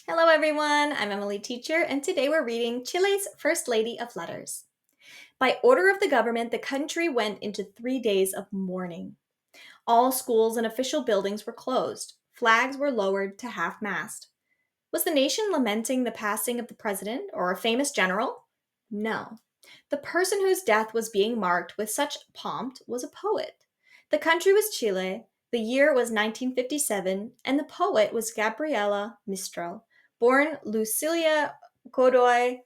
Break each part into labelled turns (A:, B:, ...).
A: Hello, everyone. I'm Emily Teacher, and today we're reading Chile's First Lady of Letters. By order of the government, the country went into 3 days of mourning. All schools and official buildings were closed. Flags were lowered to half mast. Was the nation lamenting the passing of the president or a famous general? No. The person whose death was being marked with such pomp was a poet. The country was Chile, the year was 1957, and the poet was Gabriela Mistral, born Lucilia Godoy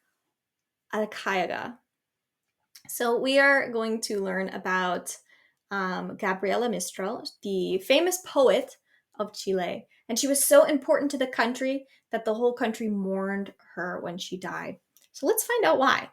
A: Alcayaga. So we are going to learn about Gabriela Mistral, the famous poet of Chile. And she was so important to the country that the whole country mourned her when she died. So let's find out why.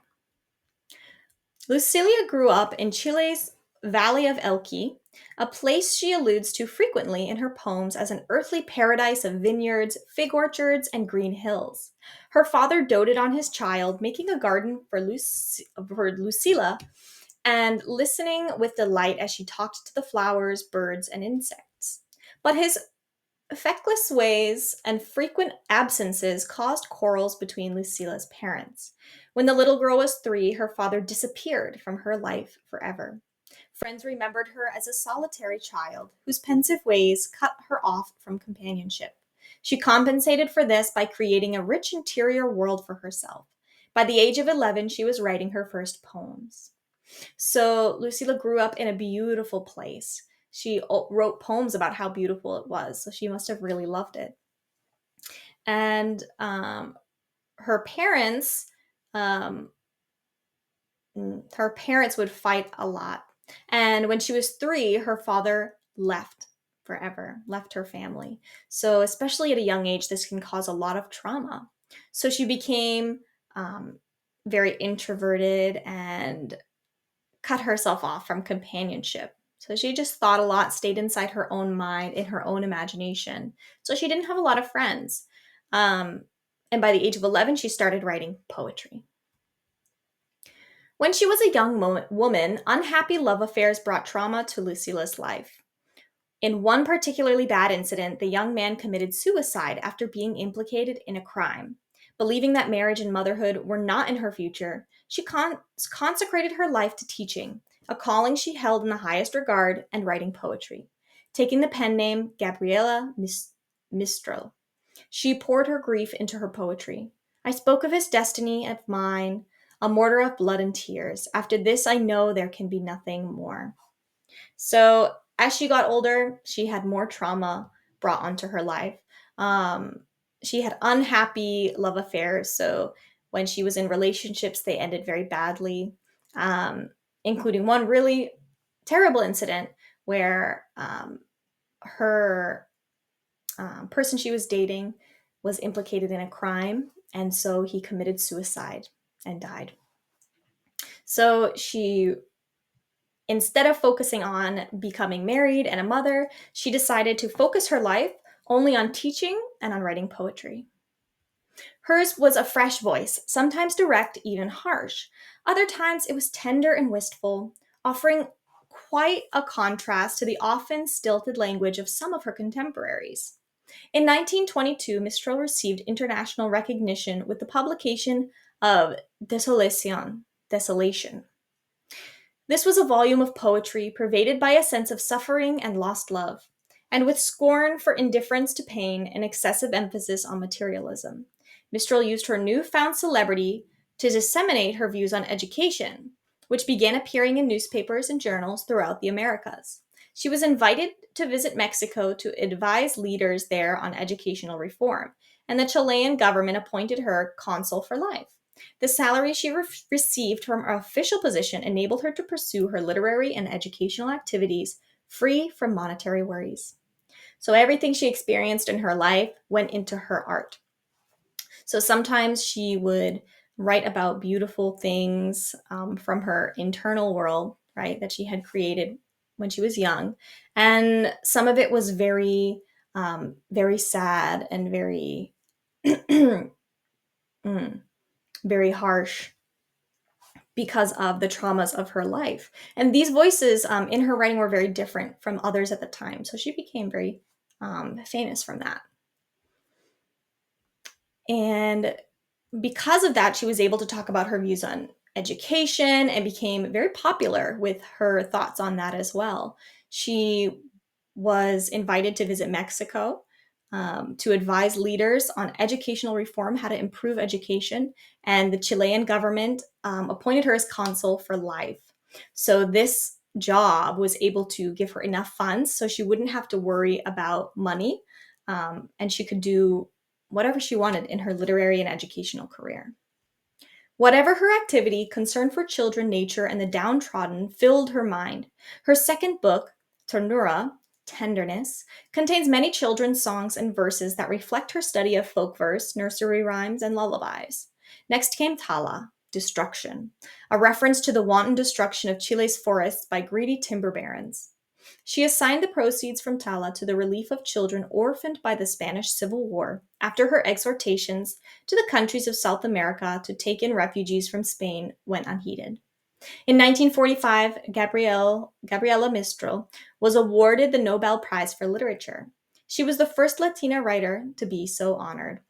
A: Lucilia grew up in Chile's Valley of Elqui, a place she alludes to frequently in her poems as an earthly paradise of vineyards, fig orchards, and green hills. Her father doted on his child, making a garden for Lucila and listening with delight as she talked to the flowers, birds, and insects. But his feckless ways and frequent absences caused quarrels between Lucila's parents. When the little girl was 3, her father disappeared from her life forever. Friends remembered her as a solitary child whose pensive ways cut her off from companionship. She compensated for this by creating a rich interior world for herself. By the age of 11, she was writing her first poems. So Lucila grew up in a beautiful place. She wrote poems about how beautiful it was, so she must have really loved it. And her parents, um, her parents would fight a lot. And when she was 3, her father left forever, left her family. So especially at a young age, this can cause a lot of trauma. So she became very introverted and cut herself off from companionship. So she just thought a lot, stayed inside her own mind, in her own imagination. So she didn't have a lot of friends. Um, and by the age of 11, she started writing poetry. When she was a young woman, unhappy love affairs brought trauma to Lucila's life. In one particularly bad incident, the young man committed suicide after being implicated in a crime. Believing that marriage and motherhood were not in her future, she consecrated her life to teaching, a calling she held in the highest regard, and writing poetry. Taking the pen name Gabriela Mistral, she poured her grief into her poetry. I spoke of his destiny, of mine, a mortar of blood and tears. After this, I know there can be nothing more. So as she got older, she had more trauma brought onto her life. Um, she had unhappy love affairs. So when she was in relationships, they ended very badly, um, including one really terrible incident where her person she was dating was implicated in a crime. And so he committed suicide and died. So she, instead of focusing on becoming married and a mother, she decided to focus her life only on teaching and on writing poetry. Hers was a fresh voice, sometimes direct, even harsh. Other times it was tender and wistful, offering quite a contrast to the often stilted language of some of her contemporaries. In 1922, Mistral received international recognition with the publication of Desolation. This was a volume of poetry pervaded by a sense of suffering and lost love, and with scorn for indifference to pain and excessive emphasis on materialism. Mistral used her newfound celebrity to disseminate her views on education, which began appearing in newspapers and journals throughout the Americas. She was invited to visit Mexico to advise leaders there on educational reform, and the Chilean government appointed her consul for life. The salary she received from her official position enabled her to pursue her literary and educational activities free from monetary worries. So everything she experienced in her life went into her art. So sometimes she would write about beautiful things from her internal world, right, that she had created when she was young. And some of it was very sad and very, mm, very harsh because of the traumas of her life. And these voices in her writing were very different from others at the time. So she became very famous from that. And because of that, she was able to talk about her views on education and became very popular with her thoughts on that as well. She was invited to visit Mexico to advise leaders on educational reform, how to improve education, and the Chilean government appointed her as consul for life. So, this job was able to give her enough funds so she wouldn't have to worry about money, and she could do whatever she wanted in her literary and educational career. Whatever her activity, concern for children, nature, and the downtrodden filled her mind. Her second book, Ternura, Tenderness, contains many children's songs and verses that reflect her study of folk verse, nursery rhymes, and lullabies. Next came Tala, Destruction, a reference to the wanton destruction of Chile's forests by greedy timber barons. She assigned the proceeds from Tala to the relief of children orphaned by the Spanish Civil War after her exhortations to the countries of South America to take in refugees from Spain went unheeded. In 1945, Gabriela Mistral was awarded the Nobel Prize for Literature. She was the first Latina writer to be so honored.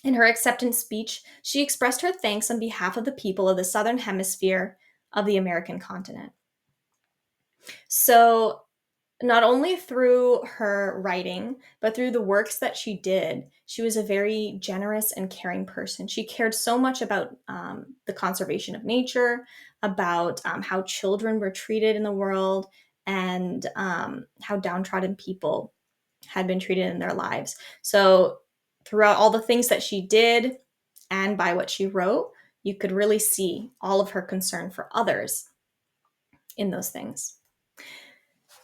A: In her acceptance speech, she expressed her thanks on behalf of the people of the Southern Hemisphere of the American continent. So, not only through her writing, but through the works that she did, she was a very generous and caring person. She cared so much about the conservation of nature, about how children were treated in the world, and how downtrodden people had been treated in their lives. So, throughout all the things that she did and by what she wrote, you could really see all of her concern for others in those things.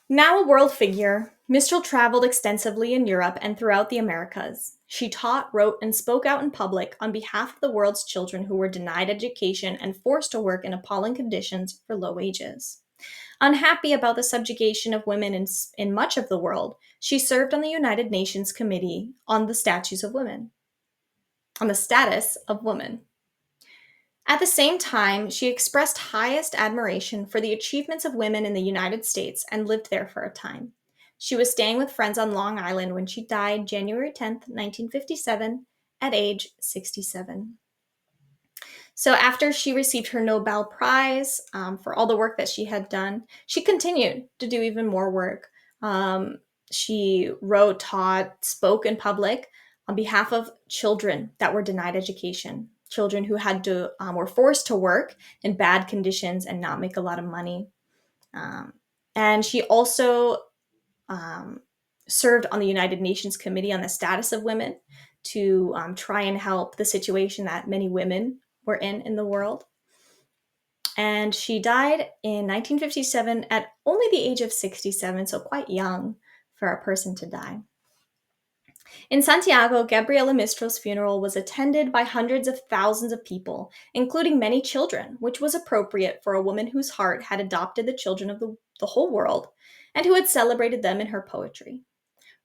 A: Now a world figure, Mistral traveled extensively in Europe and throughout the Americas. She taught, wrote, and spoke out in public on behalf of the world's children who were denied education and forced to work in appalling conditions for low wages. Unhappy about the subjugation of women in much of the world, she served on the United Nations Committee on the Statues of Women, on the status of women. At the same time, she expressed highest admiration for the achievements of women in the United States and lived there for a time. She was staying with friends on Long Island when she died January 10th, 1957, at age 67. So, after she received her Nobel Prize for all the work that she had done, she continued to do even more work. She wrote, taught, spoke in public on behalf of children that were denied education, children who had to were forced to work in bad conditions and not make a lot of money. Um, and she also um, served on the United Nations Committee on the Status of Women to try and help the situation that many women were in the world. And she died in 1957 at only the age of 67, so quite young for a person to die. In Santiago, Gabriela Mistral's funeral was attended by hundreds of thousands of people, including many children, which was appropriate for a woman whose heart had adopted the children of the whole world and who had celebrated them in her poetry.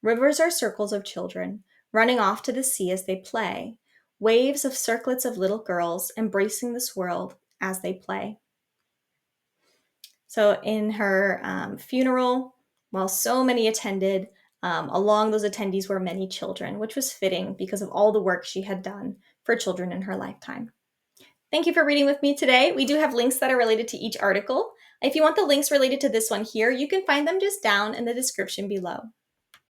A: Rivers are circles of children, running off to the sea as they play, waves of circlets of little girls embracing this world as they play. So, in her funeral, while so many attended, along those attendees were many children, which was fitting because of all the work she had done for children in her lifetime. Thank you for reading with me today. We do have links that are related to each article. If you want the links related to this one here, you can find them just down in the description below.